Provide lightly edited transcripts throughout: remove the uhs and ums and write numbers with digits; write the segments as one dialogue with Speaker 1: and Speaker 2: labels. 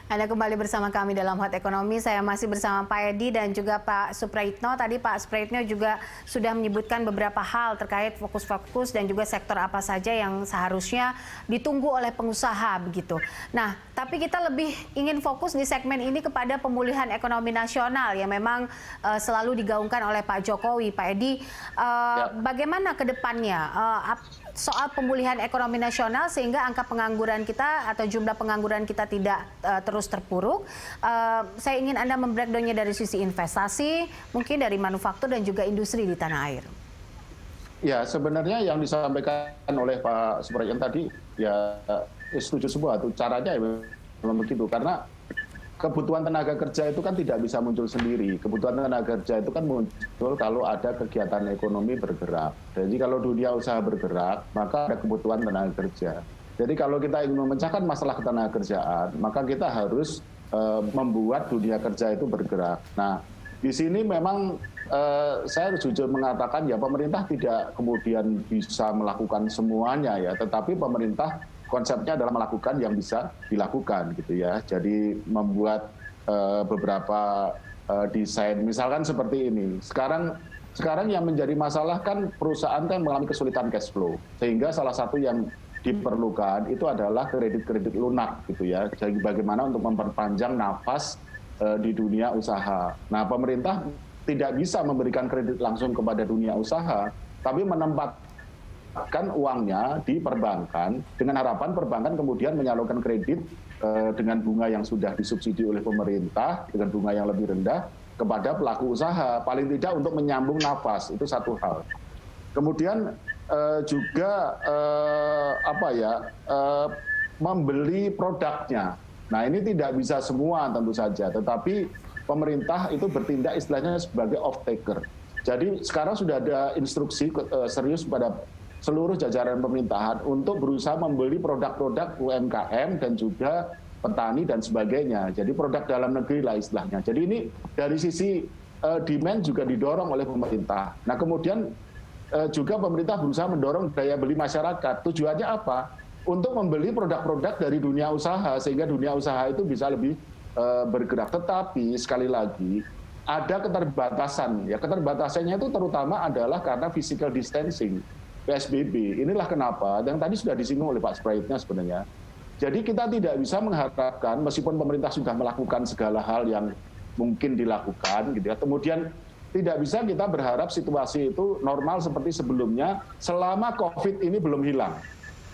Speaker 1: Anda kembali bersama kami dalam Hot Ekonomi. Saya masih bersama Pak Edi dan juga Pak Suprayitno. Tadi Pak Suprayitno juga sudah menyebutkan beberapa hal terkait fokus-fokus dan juga sektor apa saja yang seharusnya ditunggu oleh pengusaha begitu. Nah, tapi kita lebih ingin fokus di segmen ini kepada pemulihan ekonomi nasional yang memang selalu digaungkan oleh Pak Jokowi. Pak Edi, bagaimana ke depannya soal pemulihan ekonomi nasional sehingga angka pengangguran kita atau jumlah pengangguran kita tidak terus terpuruk. Saya ingin Anda membreakdownnya dari sisi investasi, mungkin dari manufaktur dan juga industri di tanah air.
Speaker 2: Ya, sebenarnya yang disampaikan oleh Pak Suprayitno tadi, ya setuju semua. Caranya memang begitu, karena kebutuhan tenaga kerja itu kan tidak bisa muncul sendiri. Kebutuhan tenaga kerja itu kan muncul kalau ada kegiatan ekonomi bergerak. Jadi kalau dunia usaha bergerak, maka ada kebutuhan tenaga kerja. Jadi kalau kita ingin memecahkan masalah ketenagakerjaan, maka kita harus membuat dunia kerja itu bergerak. Nah, di sini memang saya jujur mengatakan ya pemerintah tidak kemudian bisa melakukan semuanya ya, tetapi pemerintah konsepnya adalah melakukan yang bisa dilakukan gitu ya. Jadi membuat beberapa desain, misalkan seperti ini. Sekarang yang menjadi masalah kan perusahaan kan mengalami kesulitan cash flow, sehingga salah satu yang diperlukan itu adalah kredit-kredit lunak gitu ya. Jadi bagaimana untuk memperpanjang nafas di dunia usaha. Nah, pemerintah tidak bisa memberikan kredit langsung kepada dunia usaha, tapi menempatkan uangnya di perbankan dengan harapan perbankan kemudian menyalurkan kredit dengan bunga yang sudah disubsidi oleh pemerintah dengan bunga yang lebih rendah kepada pelaku usaha, paling tidak untuk menyambung nafas. Itu satu hal. Kemudian juga membeli produknya. Nah, ini tidak bisa semua tentu saja, tetapi pemerintah itu bertindak istilahnya sebagai off-taker. Jadi sekarang sudah ada instruksi serius pada seluruh jajaran pemerintahan untuk berusaha membeli produk-produk UMKM dan juga petani dan sebagainya. Jadi produk dalam negeri lah istilahnya. Jadi ini dari sisi demand juga didorong oleh pemerintah. Nah, kemudian juga pemerintah berusaha mendorong daya beli masyarakat. Tujuannya apa? Untuk membeli produk-produk dari dunia usaha sehingga dunia usaha itu bisa lebih bergerak. Tetapi sekali lagi ada keterbatasan. Ya, keterbatasannya itu terutama adalah karena physical distancing, PSBB. Inilah kenapa yang tadi sudah disinggung oleh Pak Suprayitno sebenarnya. Jadi kita tidak bisa mengharapkan meskipun pemerintah sudah melakukan segala hal yang mungkin dilakukan gitu ya. Kemudian tidak bisa kita berharap situasi itu normal seperti sebelumnya selama COVID ini belum hilang,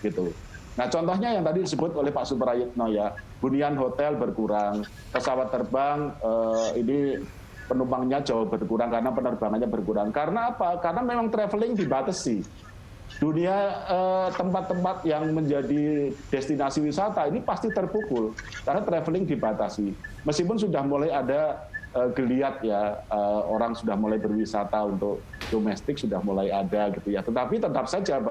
Speaker 2: gitu. Nah, contohnya yang tadi disebut oleh Pak Suprayitno ya, hunian hotel berkurang, pesawat terbang ini penumpangnya jauh berkurang karena penerbangannya berkurang. Karena apa? Karena memang traveling dibatasi. Dunia tempat-tempat yang menjadi destinasi wisata ini pasti terpukul karena traveling dibatasi. Meskipun sudah mulai ada geliat ya, orang sudah mulai berwisata untuk domestik sudah mulai ada gitu ya. Tetapi tetap saja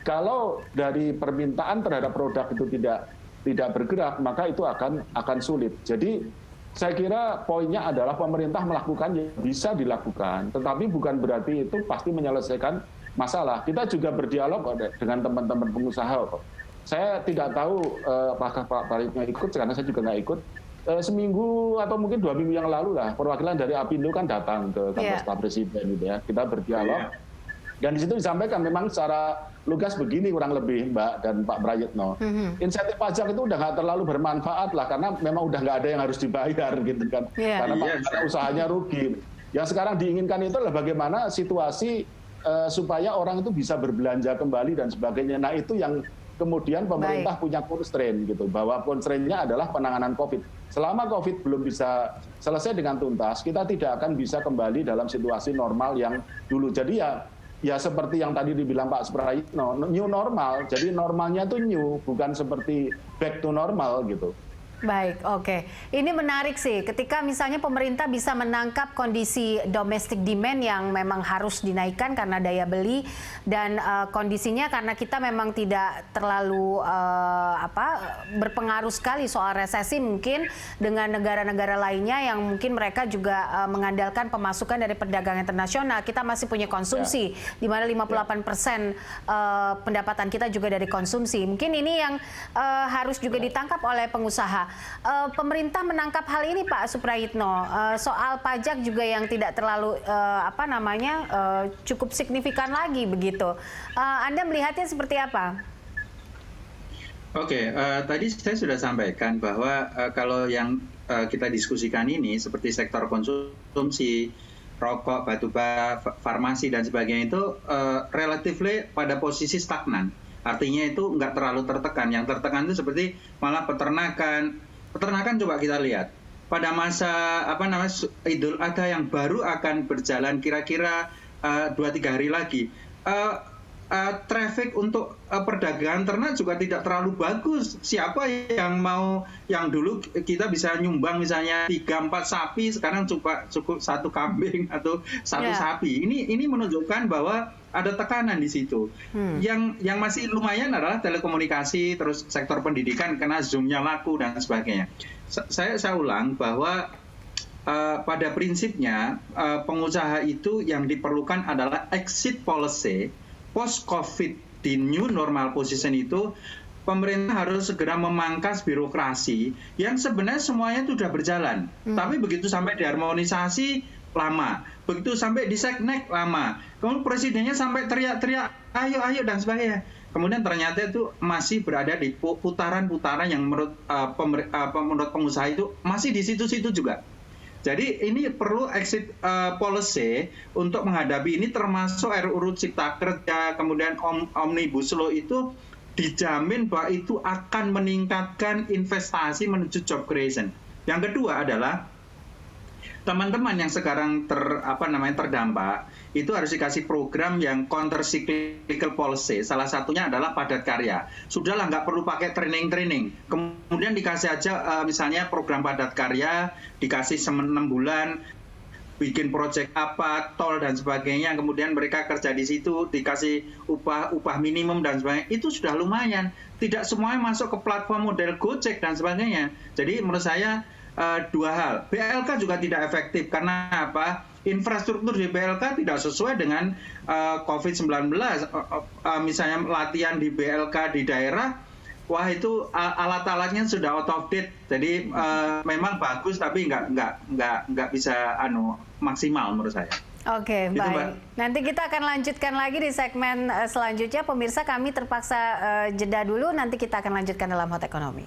Speaker 2: kalau dari permintaan terhadap produk itu tidak bergerak, maka itu akan sulit. Jadi saya kira poinnya adalah pemerintah melakukan yang bisa dilakukan, tetapi bukan berarti itu pasti menyelesaikan masalah. Kita juga berdialog dengan teman-teman pengusaha. Saya tidak tahu apakah Pak Suprayitno ikut, karena saya juga nggak ikut. Seminggu atau mungkin 2 minggu yang lalu lah perwakilan dari Apindo kan datang ke kantor staf presiden gitu ya, kita berdialog dan di situ disampaikan memang secara lugas begini kurang lebih Mbak dan Pak Suprayitno, insentif pajak itu udah nggak terlalu bermanfaat lah karena memang udah nggak ada yang harus dibayar gitu kan, karena usahanya rugi. Yang sekarang diinginkan itu adalah bagaimana situasi supaya orang itu bisa berbelanja kembali dan sebagainya. Nah, itu yang kemudian pemerintah punya constraint gitu, bahwa constraint-nya adalah penanganan COVID. Selama COVID belum bisa selesai dengan tuntas, kita tidak akan bisa kembali dalam situasi normal yang dulu. Jadi ya seperti yang tadi dibilang Pak Suprayitno, new normal. Jadi normalnya itu new, bukan seperti back to normal gitu.
Speaker 1: Baik, oke. Ini menarik sih, ketika misalnya pemerintah bisa menangkap kondisi domestic demand yang memang harus dinaikkan karena daya beli, dan kondisinya karena kita memang tidak terlalu berpengaruh sekali soal resesi mungkin dengan negara-negara lainnya yang mungkin mereka juga mengandalkan pemasukan dari perdagangan internasional. Kita masih punya konsumsi, di mana 58% pendapatan kita juga dari konsumsi. Mungkin ini yang harus juga ditangkap oleh pengusaha. apa? Pemerintah menangkap hal ini Pak Suprayitno, soal pajak juga yang tidak terlalu cukup signifikan lagi begitu. Anda melihatnya seperti apa?
Speaker 3: Oke, tadi saya sudah sampaikan bahwa kalau yang kita diskusikan ini seperti sektor konsumsi, rokok, batubara, farmasi dan sebagainya itu relatifly pada posisi stagnan. Artinya itu nggak terlalu tertekan. Yang tertekan itu seperti malah peternakan. Peternakan coba kita lihat. Pada masa Idul Adha yang baru akan berjalan kira-kira 2-3 hari lagi. Traffic untuk perdagangan ternak juga tidak terlalu bagus. Siapa yang dulu kita bisa nyumbang misalnya 3-4 sapi, sekarang cukup 1 kambing atau 1 sapi. Ini menunjukkan bahwa ada tekanan di situ. Yang masih lumayan adalah telekomunikasi, terus sektor pendidikan karena Zoom-nya laku dan sebagainya. Saya ulang bahwa pada prinsipnya pengusaha itu yang diperlukan adalah exit policy. Post-COVID di new normal position itu, pemerintah harus segera memangkas birokrasi yang sebenarnya semuanya itu sudah berjalan. Tapi begitu sampai diharmonisasi, lama. Begitu sampai di seknek, lama. Kemudian presidennya sampai teriak-teriak, ayo dan sebagainya. Kemudian ternyata itu masih berada di putaran-putaran yang menurut pengusaha itu masih di situ-situ juga. Jadi ini perlu exit policy untuk menghadapi ini, termasuk RUU Cipta Kerja, kemudian Omnibus Law itu dijamin bahwa itu akan meningkatkan investasi menuju job creation. Yang kedua adalah teman-teman yang sekarang terdampak itu harus dikasih program yang counter cyclical policy. Salah satunya adalah padat karya. Sudahlah nggak perlu pakai training. Kemudian dikasih aja misalnya program padat karya, dikasih 6 bulan, bikin proyek apa, tol dan sebagainya. Kemudian mereka kerja di situ, dikasih upah minimum dan sebagainya. Itu sudah lumayan. Tidak semuanya masuk ke platform model Gojek dan sebagainya. Jadi menurut saya 2 hal. BLK juga tidak efektif karena apa? Infrastruktur di BLK tidak sesuai dengan COVID-19. Misalnya latihan di BLK di daerah, wah itu alat-alatnya sudah out of date. Jadi memang bagus tapi nggak bisa maksimal menurut saya.
Speaker 1: Oke,
Speaker 3: Gitu,
Speaker 1: baik.
Speaker 3: Mbak.
Speaker 1: Nanti kita akan lanjutkan lagi di segmen selanjutnya. Pemirsa, kami terpaksa jeda dulu. Nanti kita akan lanjutkan dalam Hot Ekonomi.